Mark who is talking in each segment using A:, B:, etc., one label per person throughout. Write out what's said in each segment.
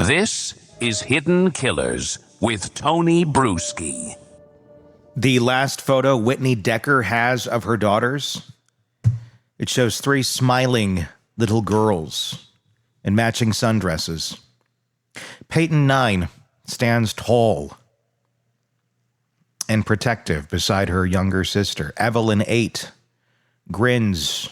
A: This is Hidden Killers with Tony Bruschi.
B: The last photo Whitney Decker has of her daughters, it shows 3 smiling little girls in matching sundresses. Peyton, 9, stands tall and protective beside her younger sister. Evelyn, 8, grins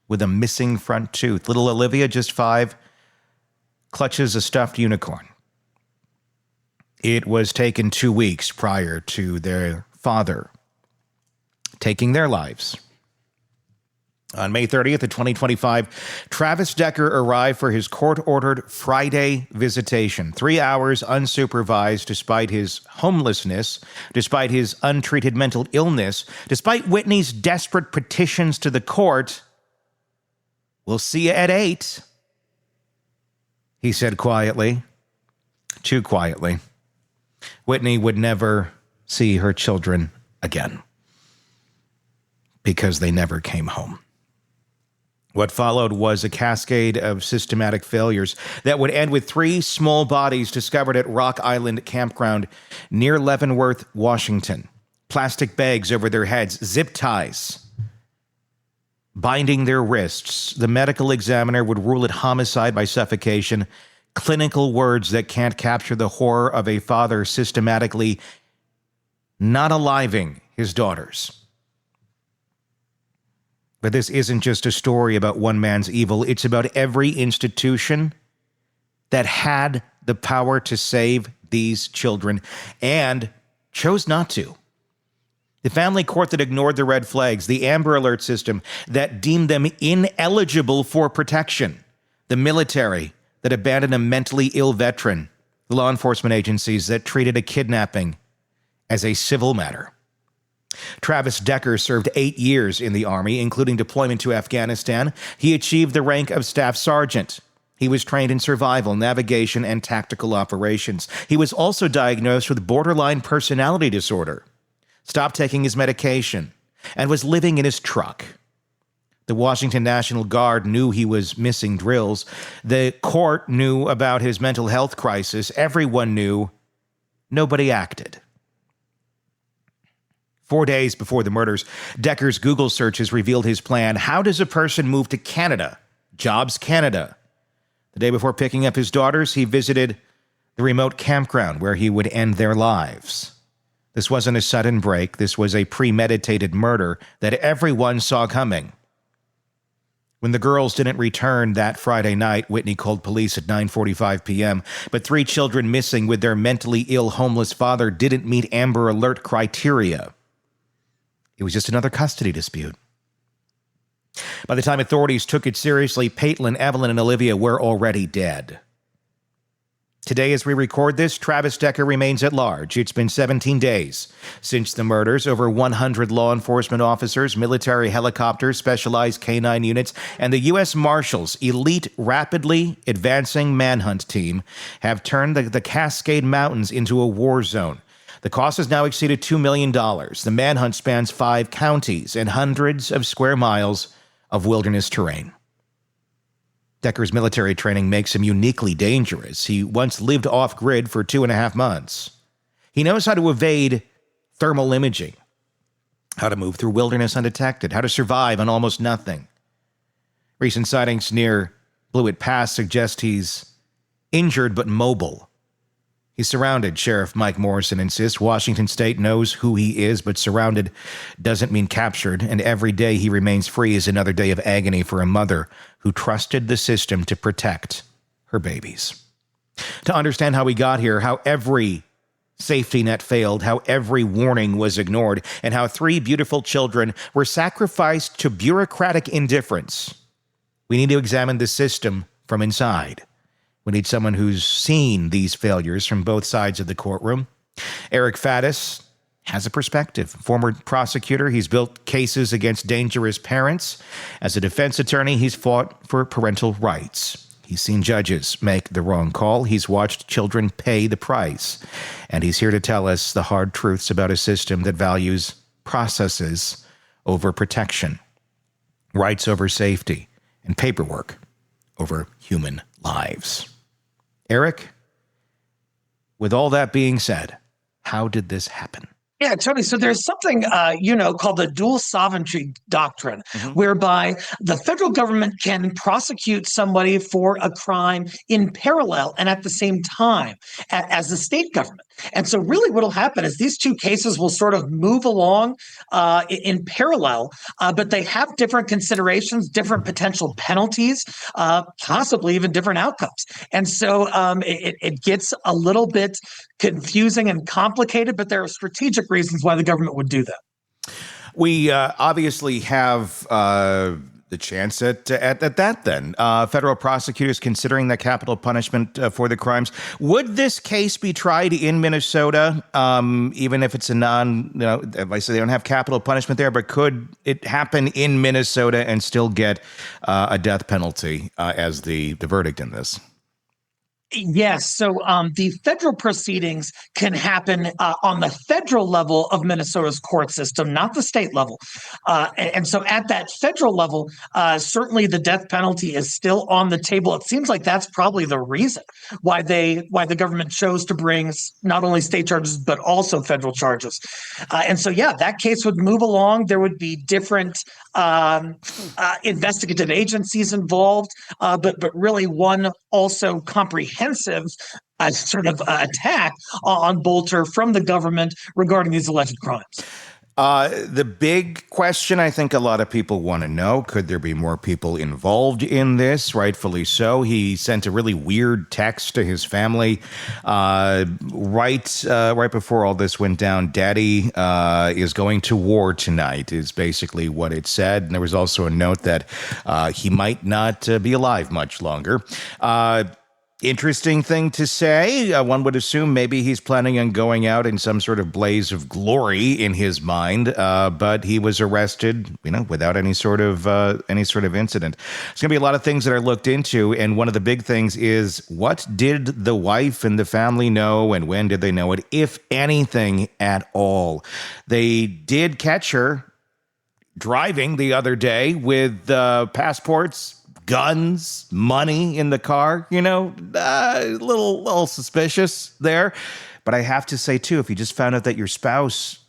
B: with a missing front tooth. Little Olivia, just 5, clutches a stuffed unicorn. It was taken 2 weeks prior to their father taking their lives. On May 30th of 2025, Travis Decker arrived for his court-ordered Friday visitation. 3 hours unsupervised despite his homelessness, despite his untreated mental illness, despite Whitney's desperate petitions to the court. "We'll see you at 8, he said quietly. Too quietly. Whitney would never see her children again because they never came home. What followed was a cascade of systematic failures that would end with 3 small bodies discovered at Rock Island Campground near Leavenworth, Washington. Plastic bags over their heads, zip ties binding their wrists. The medical examiner would rule it homicide by suffocation. Clinical words that can't capture the horror of a father systematically not aliving his daughters. But this isn't just a story about one man's evil. It's about every institution that had the power to save these children and chose not to. The family court that ignored the red flags, the Amber Alert system that deemed them ineligible for protection, the military that abandoned a mentally ill veteran, the law enforcement agencies that treated a kidnapping as a civil matter. Travis Decker served 8 years in the Army, including deployment to Afghanistan. He achieved the rank of Staff Sergeant. He was trained in survival, navigation, and tactical operations. He was also diagnosed with borderline personality disorder, stopped taking his medication, and was living in his truck. The Washington National Guard knew he was missing drills. The court knew about his mental health crisis. Everyone knew. Nobody acted. 4 days before the murders, Decker's Google searches revealed his plan. How does a person move to Canada? Jobs Canada. The day before picking up his daughters, he visited the remote campground where he would end their lives. This wasn't a sudden break. This was a premeditated murder that everyone saw coming. When the girls didn't return that Friday night, Whitney called police at 9:45 p.m., but 3 children missing with their mentally ill homeless father didn't meet Amber Alert criteria. It was just another custody dispute. By the time authorities took it seriously, Peyton, Evelyn, and Olivia were already dead. Today, as we record this, Travis Decker remains at large. It's been 17 days since the murders. Over 100 law enforcement officers, military helicopters, specialized K-9 units, and the U.S. Marshals' elite, rapidly advancing manhunt team have turned the Cascade Mountains into a war zone. The cost has now exceeded $2 million. The manhunt spans 5 counties and hundreds of square miles of wilderness terrain. Decker's military training makes him uniquely dangerous. He once lived off-grid for 2.5 months. He knows how to evade thermal imaging, how to move through wilderness undetected, how to survive on almost nothing. Recent sightings near Blewett Pass suggest he's injured but mobile. He's surrounded, Sheriff Mike Morrison insists. Washington State knows who he is, but surrounded doesn't mean captured, and every day he remains free is another day of agony for a mother who trusted the system to protect her babies. To understand how we got here, how every safety net failed, how every warning was ignored, and how 3 beautiful children were sacrificed to bureaucratic indifference, we need to examine the system from inside. We need someone who's seen these failures from both sides of the courtroom. Eric Faddis has a perspective. Former prosecutor, he's built cases against dangerous parents. As a defense attorney, he's fought for parental rights. He's seen judges make the wrong call. He's watched children pay the price. And he's here to tell us the hard truths about a system that values processes over protection, rights over safety, and paperwork over human lives. Eric, with all that being said, how did this happen?
C: Yeah, Tony. So there's something, called the dual sovereignty doctrine, whereby the federal government can prosecute somebody for a crime in parallel and at the same time as the state government. And so really what will happen is these two cases will sort of move along in parallel, but they have different considerations, different potential penalties, possibly even different outcomes. And so it gets a little bit confusing and complicated, but there are strategic reasons why the government would do that.
B: We obviously have the chance at that then. Federal prosecutors considering that capital punishment for the crimes. Would this case be tried in Minnesota, even if it's a I say they don't have capital punishment there, but could it happen in Minnesota and still get a death penalty as the verdict in this?
C: Yes. So the federal proceedings can happen on the federal level of Minnesota's court system, not the state level. And so at that federal level, certainly the death penalty is still on the table. It seems like that's probably the reason why the government chose to bring not only state charges, but also federal charges. And so, yeah, that case would move along. There would be different investigative agencies involved, but really one also comprehensive attack on Bolter from the government regarding these alleged crimes.
B: The big question I think a lot of people want to know, could there be more people involved in this? Rightfully so. He sent a really weird text to his family right before all this went down. Daddy is going to war tonight is basically what it said. And there was also a note that he might not be alive much longer. Interesting thing to say. One would assume maybe he's planning on going out in some sort of blaze of glory in his mind, but he was arrested, without any sort of incident. There's going to be a lot of things that are looked into, and one of the big things is what did the wife and the family know, and when did they know it, if anything at all? They did catch her driving the other day with passports, guns, money in the car, a little suspicious there. But I have to say, too, if you just found out that your spouse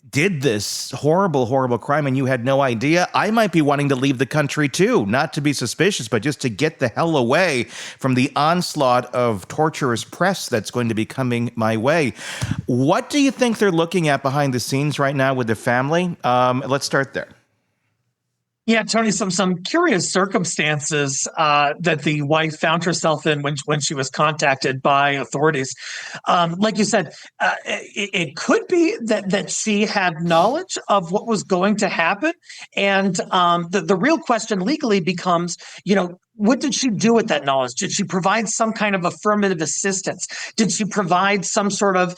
B: did this horrible, horrible crime and you had no idea, I might be wanting to leave the country, too. Not to be suspicious, but just to get the hell away from the onslaught of torturous press that's going to be coming my way. What do you think they're looking at behind the scenes right now with the family? Let's start there.
C: Yeah, Tony, some curious circumstances that the wife found herself in when she was contacted by authorities. Like you said, it could be that she had knowledge of what was going to happen. And the real question legally becomes, what did she do with that knowledge? Did she provide some kind of affirmative assistance? Did she provide some sort of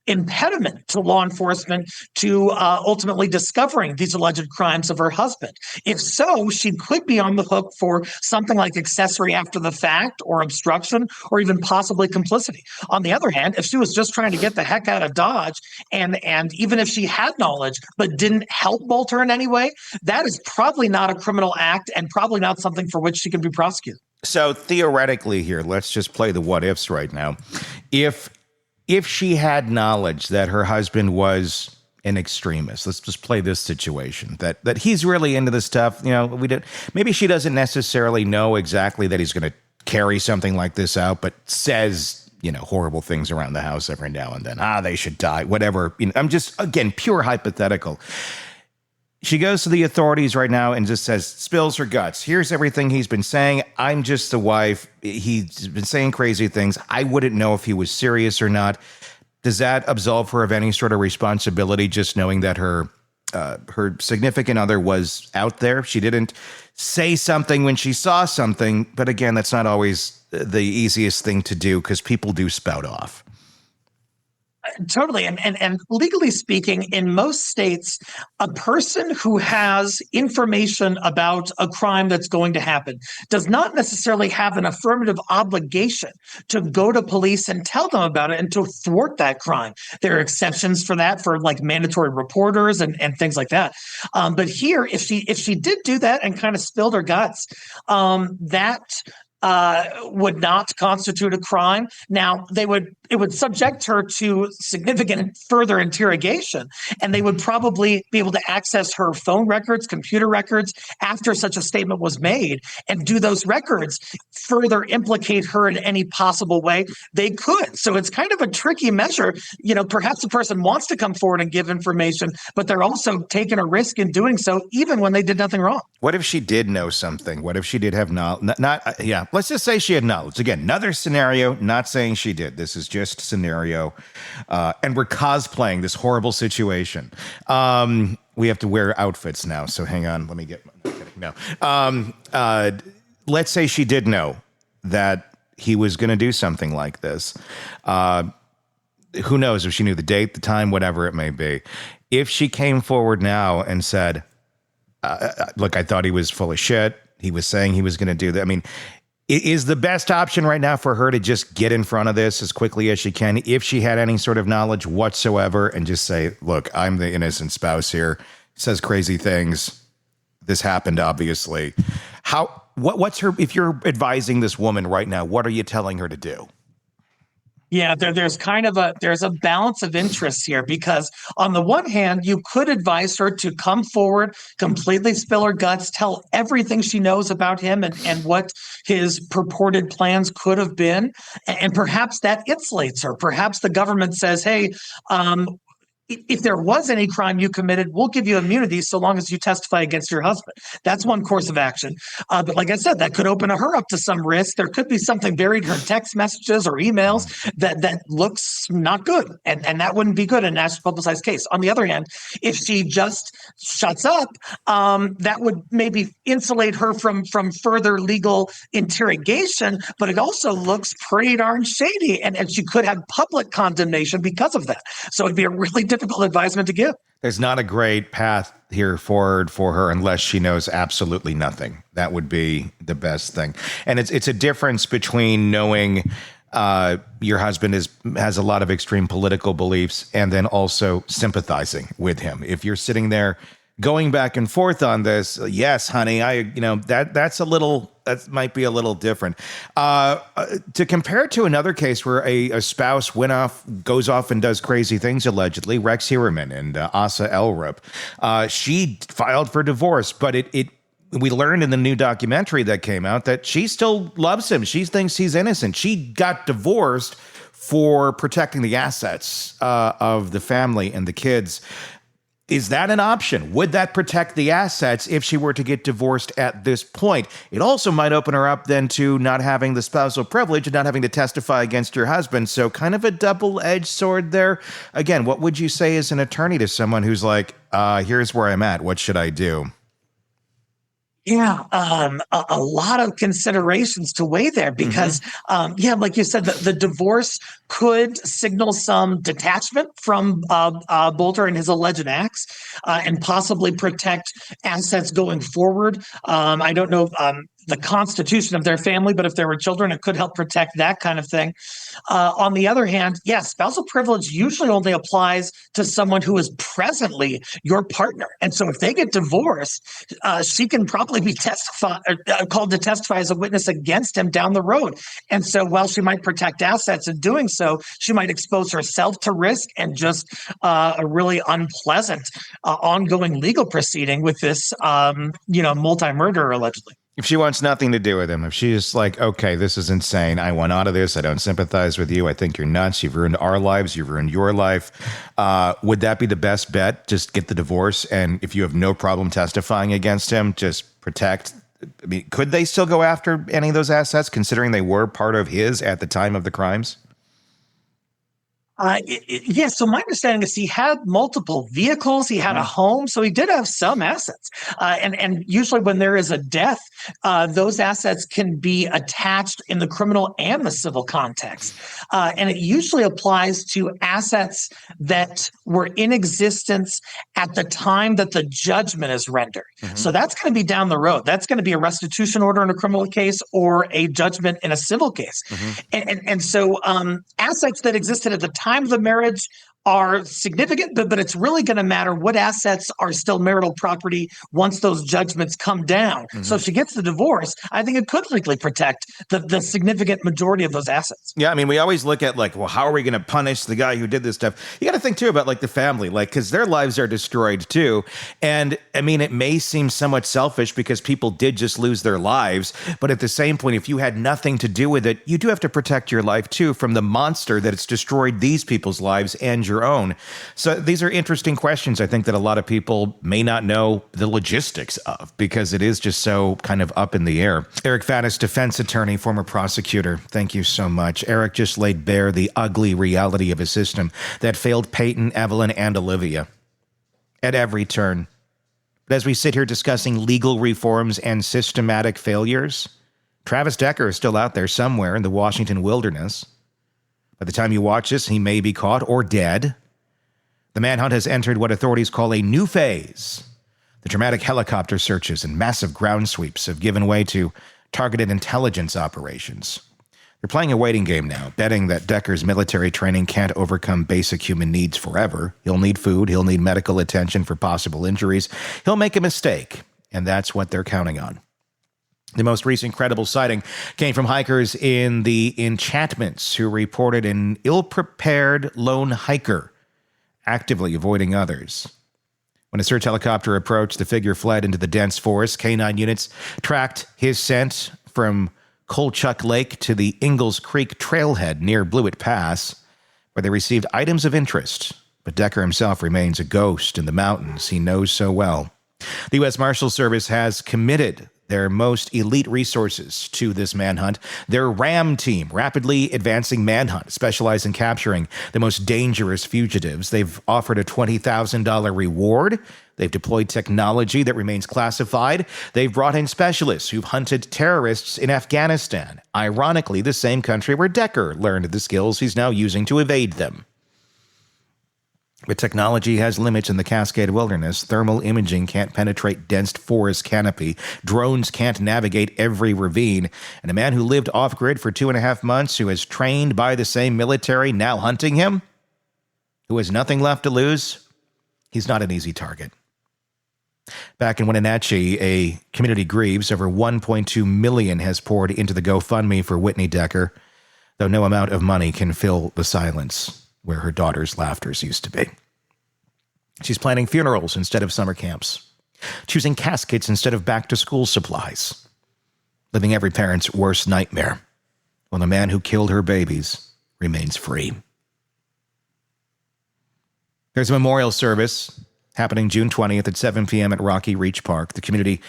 C: impediment to law enforcement to ultimately discovering these alleged crimes of her husband? If so, she could be on the hook for something like accessory after the fact or obstruction or even possibly complicity. On the other hand, if she was just trying to get the heck out of Dodge and even if she had knowledge but didn't help Bolter in any way, that is probably not a criminal act and probably not something for which she can be prosecuted.
B: So theoretically here, let's just play the what ifs right now. If she had knowledge that her husband was an extremist, let's just play this situation, that he's really into this stuff, maybe she doesn't necessarily know exactly that he's going to carry something like this out, but says, horrible things around the house every now and then. They should die, whatever. I'm just, again, pure hypothetical. She goes to the authorities right now and just spills her guts. Here's everything he's been saying. I'm just the wife. He's been saying crazy things. I wouldn't know if he was serious or not. Does that absolve her of any sort of responsibility, just knowing that her significant other was out there? She didn't say something when she saw something. But again, that's not always the easiest thing to do because people do spout off.
C: Totally. And legally speaking, in most states, a person who has information about a crime that's going to happen does not necessarily have an affirmative obligation to go to police and tell them about it and to thwart that crime. There are exceptions for that, for like mandatory reporters and things like that. But here, if she did do that and kind of spilled her guts, that would not constitute a crime. Now, it would subject her to significant further interrogation, and they would probably be able to access her phone records, computer records after such a statement was made, and do those records further implicate her in any possible way they could. So it's kind of a tricky measure. Perhaps the person wants to come forward and give information, but they're also taking a risk in doing so, even when they did nothing wrong.
B: What if she did know something? What if she did have knowledge? Let's just say she had knowledge. Again, another scenario, not saying she did. This is just scenario. And we're cosplaying this horrible situation. We have to wear outfits now. So hang on. Let me get... No. Let's say she did know that he was going to do something like this. Who knows if she knew the date, the time, whatever it may be. If she came forward now and said, look, I thought he was full of shit. He was saying he was going to do that. I mean, is the best option right now for her to just get in front of this as quickly as she can, if she had any sort of knowledge whatsoever, and just say, look, I'm the innocent spouse here, says crazy things. This happened, obviously. What's her, if you're advising this woman right now, what are you telling her to do?
C: Yeah, there's a balance of interests here, because on the one hand, you could advise her to come forward, completely spill her guts, tell everything she knows about him and what his purported plans could have been. And perhaps that insulates her. Perhaps the government says, hey, if there was any crime you committed, we'll give you immunity so long as you testify against your husband. That's one course of action. But like I said, that could open her up to some risk. There could be something buried in her text messages or emails that looks not good. And that wouldn't be good in a nationally publicized case. On the other hand, if she just shuts up, that would maybe insulate her from further legal interrogation. But it also looks pretty darn shady. And she could have public condemnation because of that. So it'd be a really difficult advisement to give.
B: There's not a great path here forward for her unless she knows absolutely nothing. That would be the best thing. And it's a difference between knowing your husband has a lot of extreme political beliefs and then also sympathizing with him. If you're sitting there going back and forth on this, yes, honey, that might be a little different. To compare it to another case where a spouse goes off and does crazy things, allegedly, Rex Heuermann and Asa Elrup. She filed for divorce, but we learned in the new documentary that came out that she still loves him. She thinks he's innocent. She got divorced for protecting the assets of the family and the kids. Is that an option? Would that protect the assets if she were to get divorced at this point? It also might open her up then to not having the spousal privilege and not having to testify against your husband. So kind of a double-edged sword there. Again, what would you say as an attorney to someone who's like, here's where I'm at. What should I do?
C: Yeah, a lot of considerations to weigh there because, like you said, the divorce could signal some detachment from Bolter and his alleged acts and possibly protect assets going forward. I don't know the constitution of their family, but if there were children, it could help protect that kind of thing. On the other hand, yes, spousal privilege usually only applies to someone who is presently your partner. And so if they get divorced, she can probably be called to testify as a witness against him down the road. And so while she might protect assets in doing so, she might expose herself to risk and just a really unpleasant ongoing legal proceeding with this, multi-murderer allegedly.
B: If she wants nothing to do with him, if she's like, okay, this is insane. I want out of this. I don't sympathize with you. I think you're nuts. You've ruined our lives. You've ruined your life. Would that be the best bet? Just get the divorce. And if you have no problem testifying against him, just protect. I mean, could they still go after any of those assets considering they were part of his at the time of the crimes?
C: Yes. So my understanding is he had multiple vehicles. He had a home. So he did have some assets. And usually when there is a death, those assets can be attached in the criminal and the civil context. And it usually applies to assets that were in existence at the time that the judgment is rendered. So that's going to be down the road. That's going to be a restitution order in a criminal case or a judgment in a civil case. And so assets that existed at the time of the marriage are significant, but it's really going to matter what assets are still marital property once those judgments come down. So if she gets the divorce, I think it could legally protect the significant majority of those assets.
B: Yeah, I mean, we always look at like, well, how are we going to punish the guy who did this stuff? You got to think too about like the family, like, because their lives are destroyed too. And I mean, it may seem somewhat selfish because people did just lose their lives. But at the same point, if you had nothing to do with it, you do have to protect your life too from the monster that it's destroyed these people's lives and your own. So these are interesting questions, I think, that a lot of people may not know the logistics of because it is just so kind of up in the air. Eric Faddis, defense attorney, former prosecutor. Thank you so much. Eric just laid bare the ugly reality of a system that failed Peyton, Evelyn, and Olivia at every turn. But as we sit here discussing legal reforms and systematic failures, Travis Decker is still out there somewhere in the Washington wilderness. By the time you watch this, he may be caught or dead. The manhunt has entered what authorities call a new phase. The dramatic helicopter searches and massive ground sweeps have given way to targeted intelligence operations. They're playing a waiting game now, betting that Decker's military training can't overcome basic human needs forever. He'll need food, he'll need medical attention for possible injuries, he'll make a mistake, and that's what they're counting on. The most recent credible sighting came from hikers in the Enchantments who reported an ill-prepared lone hiker actively avoiding others. When a search helicopter approached, the figure fled into the dense forest. Canine units tracked his scent from Kolchuk Lake to the Ingalls Creek trailhead near Blewett Pass, where they received items of interest. But Decker himself remains a ghost in the mountains he knows so well. The U.S. Marshal Service has committed their most elite resources to this manhunt. Their RAM team, rapidly advancing manhunt, specialize in capturing the most dangerous fugitives. They've offered a $20,000 reward. They've deployed technology that remains classified. They've brought in specialists who've hunted terrorists in Afghanistan, ironically the same country where Decker learned the skills he's now using to evade them. But technology has limits in the Cascade Wilderness. Thermal imaging can't penetrate dense forest canopy. Drones can't navigate every ravine. And a man who lived off-grid for 2.5 months, who is trained by the same military now hunting him, who has nothing left to lose, he's not an easy target. Back in Wenatchee, a community grieves. Over $1.2 million has poured into the GoFundMe for Whitney Decker, though no amount of money can fill the silence where her daughter's laughter used to be. She's planning funerals instead of summer camps, choosing caskets instead of back-to-school supplies, living every parent's worst nightmare, while the man who killed her babies remains free. There's a memorial service happening June 20th at 7 p.m. at Rocky Reach Park. The community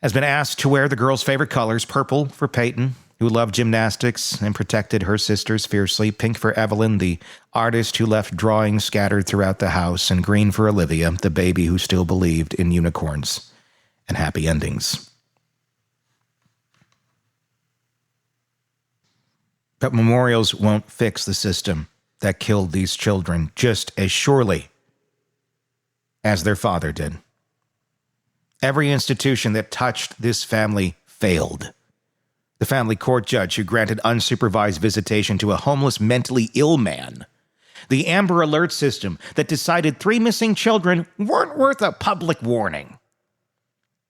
B: has been asked to wear the girl's favorite colors: purple for Peyton, who loved gymnastics and protected her sisters fiercely; pink for Evelyn, the artist who left drawings scattered throughout the house; and green for Olivia, the baby who still believed in unicorns and happy endings. But memorials won't fix the system that killed these children just as surely as their father did. Every institution that touched this family failed. The family court judge who granted unsupervised visitation to a homeless, mentally ill man. The Amber Alert system that decided 3 missing children weren't worth a public warning.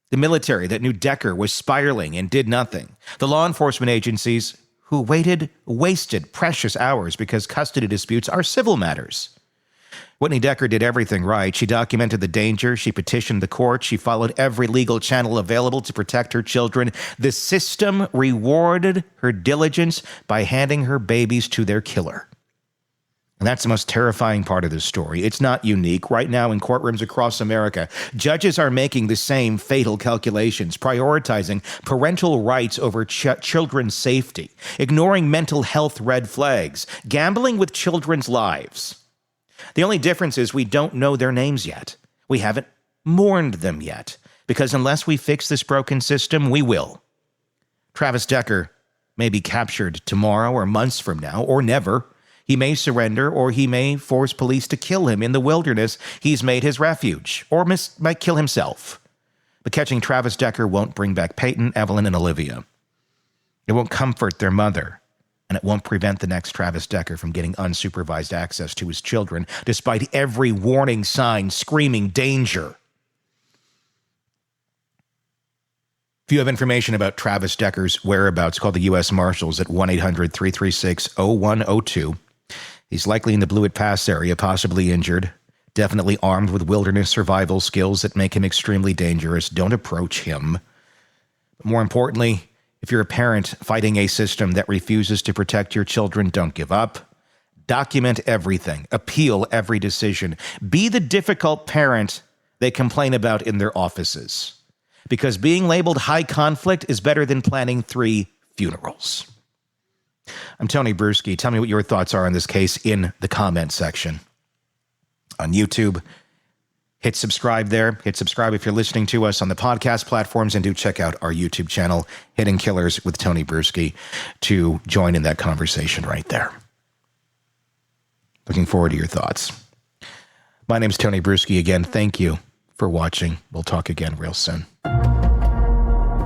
B: The military that knew Decker was spiraling and did nothing. The law enforcement agencies who wasted precious hours because custody disputes are civil matters. Whitney Decker did everything right. She documented the danger. She petitioned the court. She followed every legal channel available to protect her children. The system rewarded her diligence by handing her babies to their killer. And that's the most terrifying part of this story. It's not unique. Right now in courtrooms across America, judges are making the same fatal calculations, prioritizing parental rights over children's safety, ignoring mental health red flags, gambling with children's lives. The only difference is we don't know their names yet. We haven't mourned them yet, because unless we fix this broken system, we will. Travis Decker may be captured tomorrow or months from now, or never. He may surrender, or he may force police to kill him in the wilderness he's made his refuge, or might kill himself. But catching Travis Decker won't bring back Peyton, Evelyn, and Olivia. It won't comfort their mother and it won't prevent the next Travis Decker from getting unsupervised access to his children, despite every warning sign screaming danger. If you have information about Travis Decker's whereabouts, call the U.S. Marshals at 1-800-336-0102. He's likely in the Blewett Pass area, possibly injured, definitely armed with wilderness survival skills that make him extremely dangerous. Don't approach him. But more importantly, if you're a parent fighting a system that refuses to protect your children, don't give up. Document everything. Appeal every decision. Be the difficult parent they complain about in their offices. Because being labeled high conflict is better than planning 3 funerals. I'm Tony Bruschi. Tell me what your thoughts are on this case in the comment section. On YouTube, hit subscribe there. Hit subscribe if you're listening to us on the podcast platforms, and do check out our YouTube channel, Hidden Killers with Tony Bruschi, to join in that conversation right there. Looking forward to your thoughts. My name's Tony Bruschi again. Thank you for watching. We'll talk again real soon.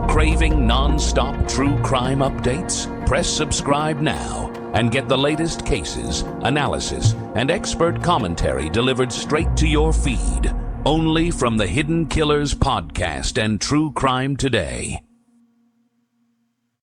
A: Craving non-stop true crime updates? Press subscribe now and get the latest cases, analysis, and expert commentary delivered straight to your feed. Only from the Hidden Killers podcast and True Crime Today.